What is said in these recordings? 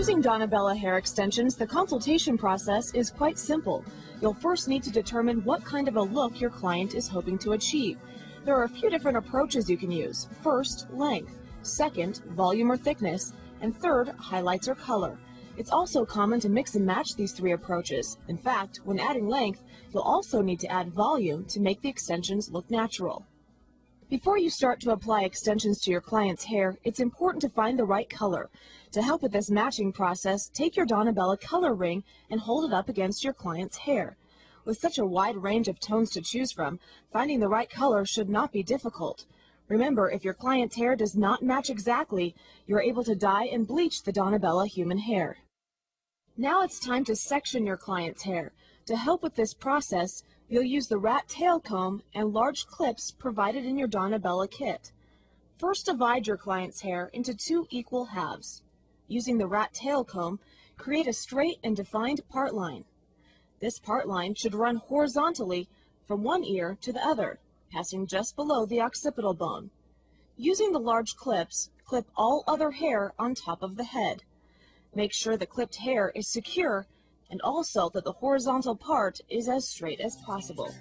Using Donabella hair extensions, the consultation process is quite simple. You'll first need to determine what kind of a look your client is hoping to achieve. There are a few different approaches you can use. First, length. Second, volume or thickness. And third, highlights or color. It's also common to mix and match these three approaches. In fact, when adding length, you'll also need to add volume to make the extensions look natural. Before you start to apply extensions to your client's hair, it's important to find the right color. To help with this matching process, take your Donabella color ring and hold it up against your client's hair. With such a wide range of tones to choose from, finding the right color should not be difficult. Remember, if your client's hair does not match exactly, you're able to dye and bleach the Donabella human hair. Now it's time to section your client's hair. To help with this process, you'll use the rat tail comb and large clips provided in your Donabella kit. First, divide your client's hair into two equal halves. Using the rat tail comb, create a straight and defined part line. This part line should run horizontally from one ear to the other, passing just below the occipital bone. Using the large clips, clip all other hair on top of the head. Make sure the clipped hair is secure and also that the horizontal part is as straight as possible.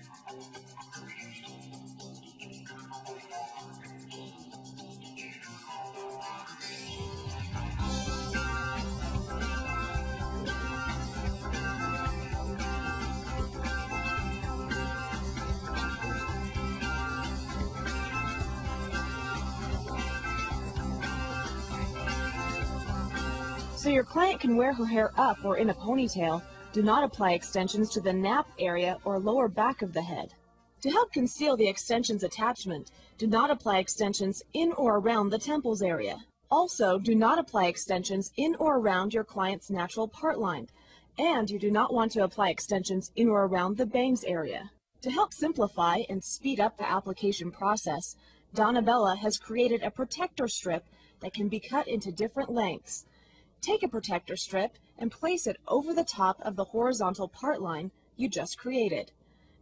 So your client can wear her hair up or in a ponytail, do not apply extensions to the nap area or lower back of the head. To help conceal the extensions attachment, do not apply extensions in or around the temples area. Also, do not apply extensions in or around your client's natural part line, and you do not want to apply extensions in or around the bangs area. To help simplify and speed up the application process, Donabella has created a protector strip that can be cut into different lengths. Take a protector strip and place it over the top of the horizontal part line you just created.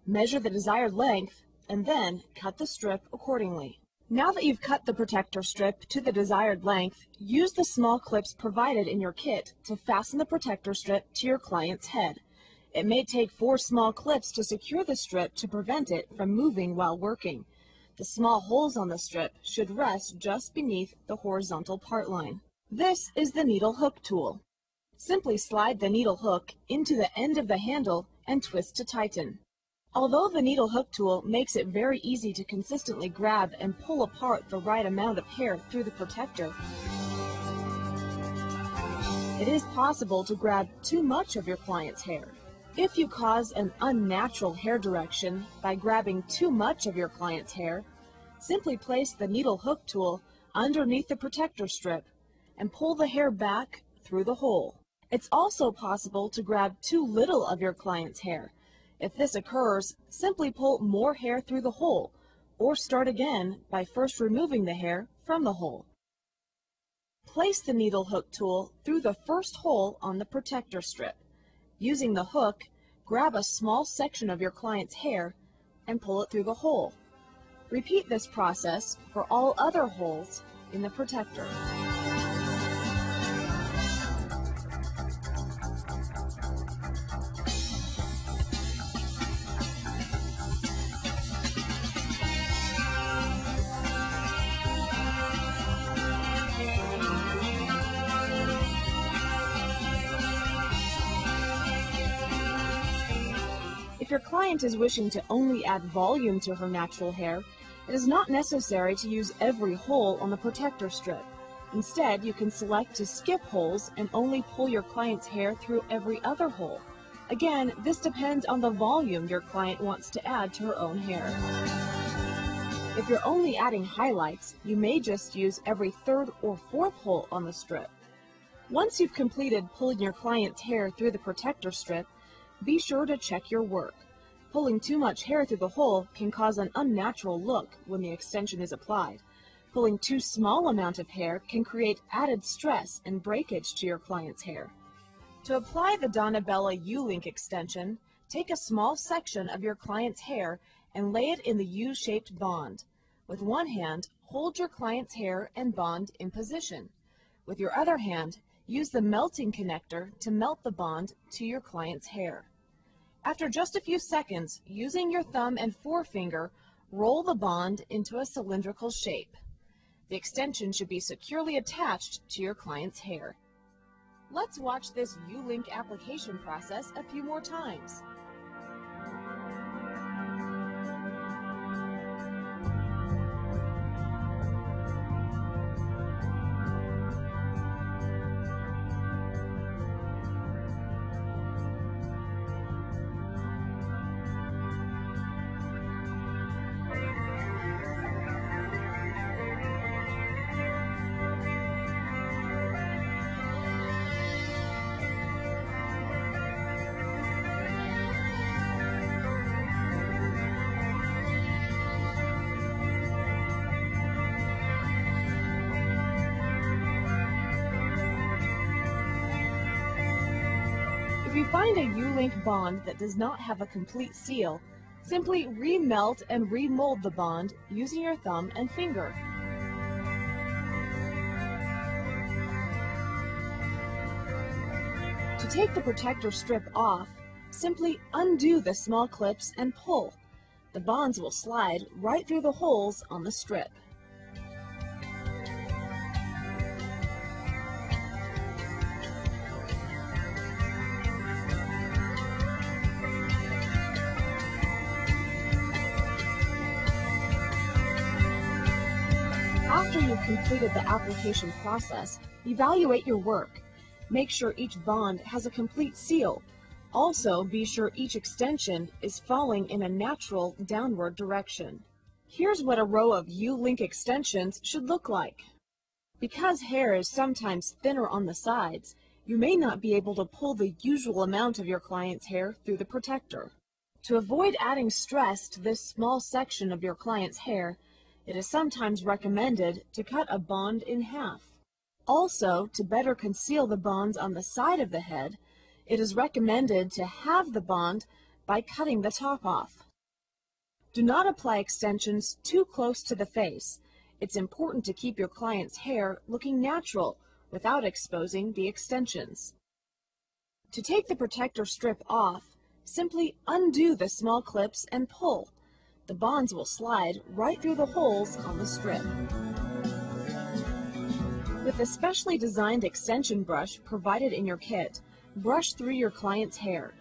Measure the desired length and then cut the strip accordingly. Now that you've cut the protector strip to the desired length, use the small clips provided in your kit to fasten the protector strip to your client's head. It may take 4 small clips to secure the strip to prevent it from moving while working. The small holes on the strip should rest just beneath the horizontal part line. This is the needle hook tool. Simply slide the needle hook into the end of the handle and twist to tighten. Although the needle hook tool makes it very easy to consistently grab and pull apart the right amount of hair through the protector, it is possible to grab too much of your client's hair. If you cause an unnatural hair direction by grabbing too much of your client's hair, simply place the needle hook tool underneath the protector strip and pull the hair back through the hole. It's also possible to grab too little of your client's hair. If this occurs, simply pull more hair through the hole, or start again by first removing the hair from the hole. Place the needle hook tool through the first hole on the protector strip. Using the hook, grab a small section of your client's hair and pull it through the hole. Repeat this process for all other holes in the protector. If your client is wishing to only add volume to her natural hair, it is not necessary to use every hole on the protector strip. Instead, you can select to skip holes and only pull your client's hair through every other hole. Again, this depends on the volume your client wants to add to her own hair. If you're only adding highlights, you may just use every 3rd or 4th hole on the strip. Once you've completed pulling your client's hair through the protector strip, be sure to check your work. Pulling too much hair through the hole can cause an unnatural look when the extension is applied. Pulling too small amount of hair can create added stress and breakage to your client's hair. To apply the Donabella U-Link extension, take a small section of your client's hair and lay it in the U-shaped bond. With one hand, hold your client's hair and bond in position. With your other hand, Use the melting connector to melt the bond to your client's hair. After just a few seconds, using your thumb and forefinger, roll the bond into a cylindrical shape. The extension should be securely attached to your client's hair. Let's watch this U-Link application process a few more times. If you find a U-Link bond that does not have a complete seal, simply remelt and remold the bond using your thumb and finger. To take the protector strip off, simply undo the small clips and pull. The bonds will slide right through the holes on the strip. After you've completed the application process, evaluate your work. Make sure each bond has a complete seal. Also, be sure each extension is falling in a natural downward direction. Here's what a row of U-Link extensions should look like. Because hair is sometimes thinner on the sides, you may not be able to pull the usual amount of your client's hair through the protector. To avoid adding stress to this small section of your client's hair, it is sometimes recommended to cut a bond in half. Also, to better conceal the bonds on the side of the head, it is recommended to halve the bond by cutting the top off. Do not apply extensions too close to the face. It's important to keep your client's hair looking natural without exposing the extensions. To take the protector strip off, simply undo the small clips and pull. The bonds will slide right through the holes on the strip. With a specially designed extension brush provided in your kit, brush through your client's hair.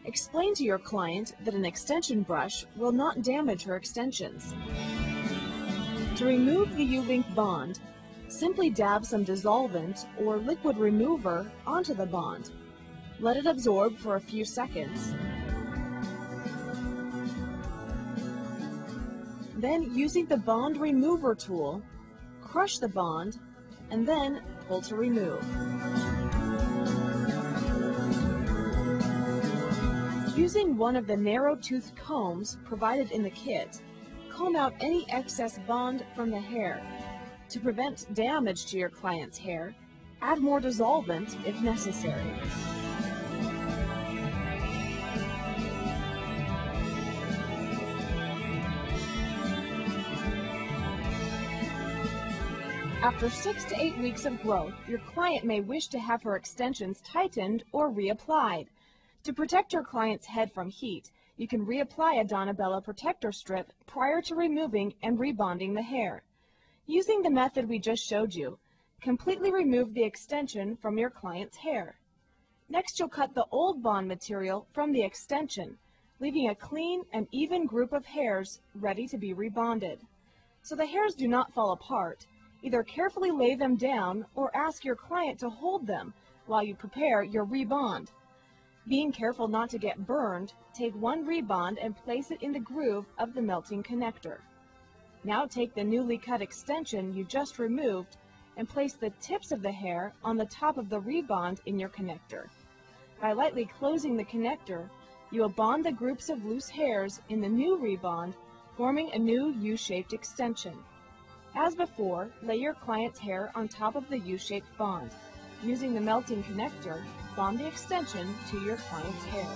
Explain to your client that an extension brush will not damage her extensions. To remove the U-Link bond, simply dab some dissolvent or liquid remover onto the bond. Let it absorb for a few seconds. Then, using the bond remover tool, crush the bond and then pull to remove. Using one of the narrow-toothed combs provided in the kit, comb out any excess bond from the hair. To prevent damage to your client's hair, add more dissolvent if necessary. After 6 to 8 weeks of growth, your client may wish to have her extensions tightened or reapplied. To protect your client's head from heat, you can reapply a Donabella protector strip prior to removing and rebonding the hair. Using the method we just showed you, completely remove the extension from your client's hair. Next, you'll cut the old bond material from the extension, leaving a clean and even group of hairs ready to be rebonded. So the hairs do not fall apart, either carefully lay them down or ask your client to hold them while you prepare your rebond. Being careful not to get burned, take one rebond and place it in the groove of the melting connector. Now take the newly cut extension you just removed and place the tips of the hair on the top of the rebond in your connector. By lightly closing the connector, you will bond the groups of loose hairs in the new rebond, forming a new U-shaped extension. As before, lay your client's hair on top of the U-shaped bond. Using the melting connector, bond the extension to your client's hair.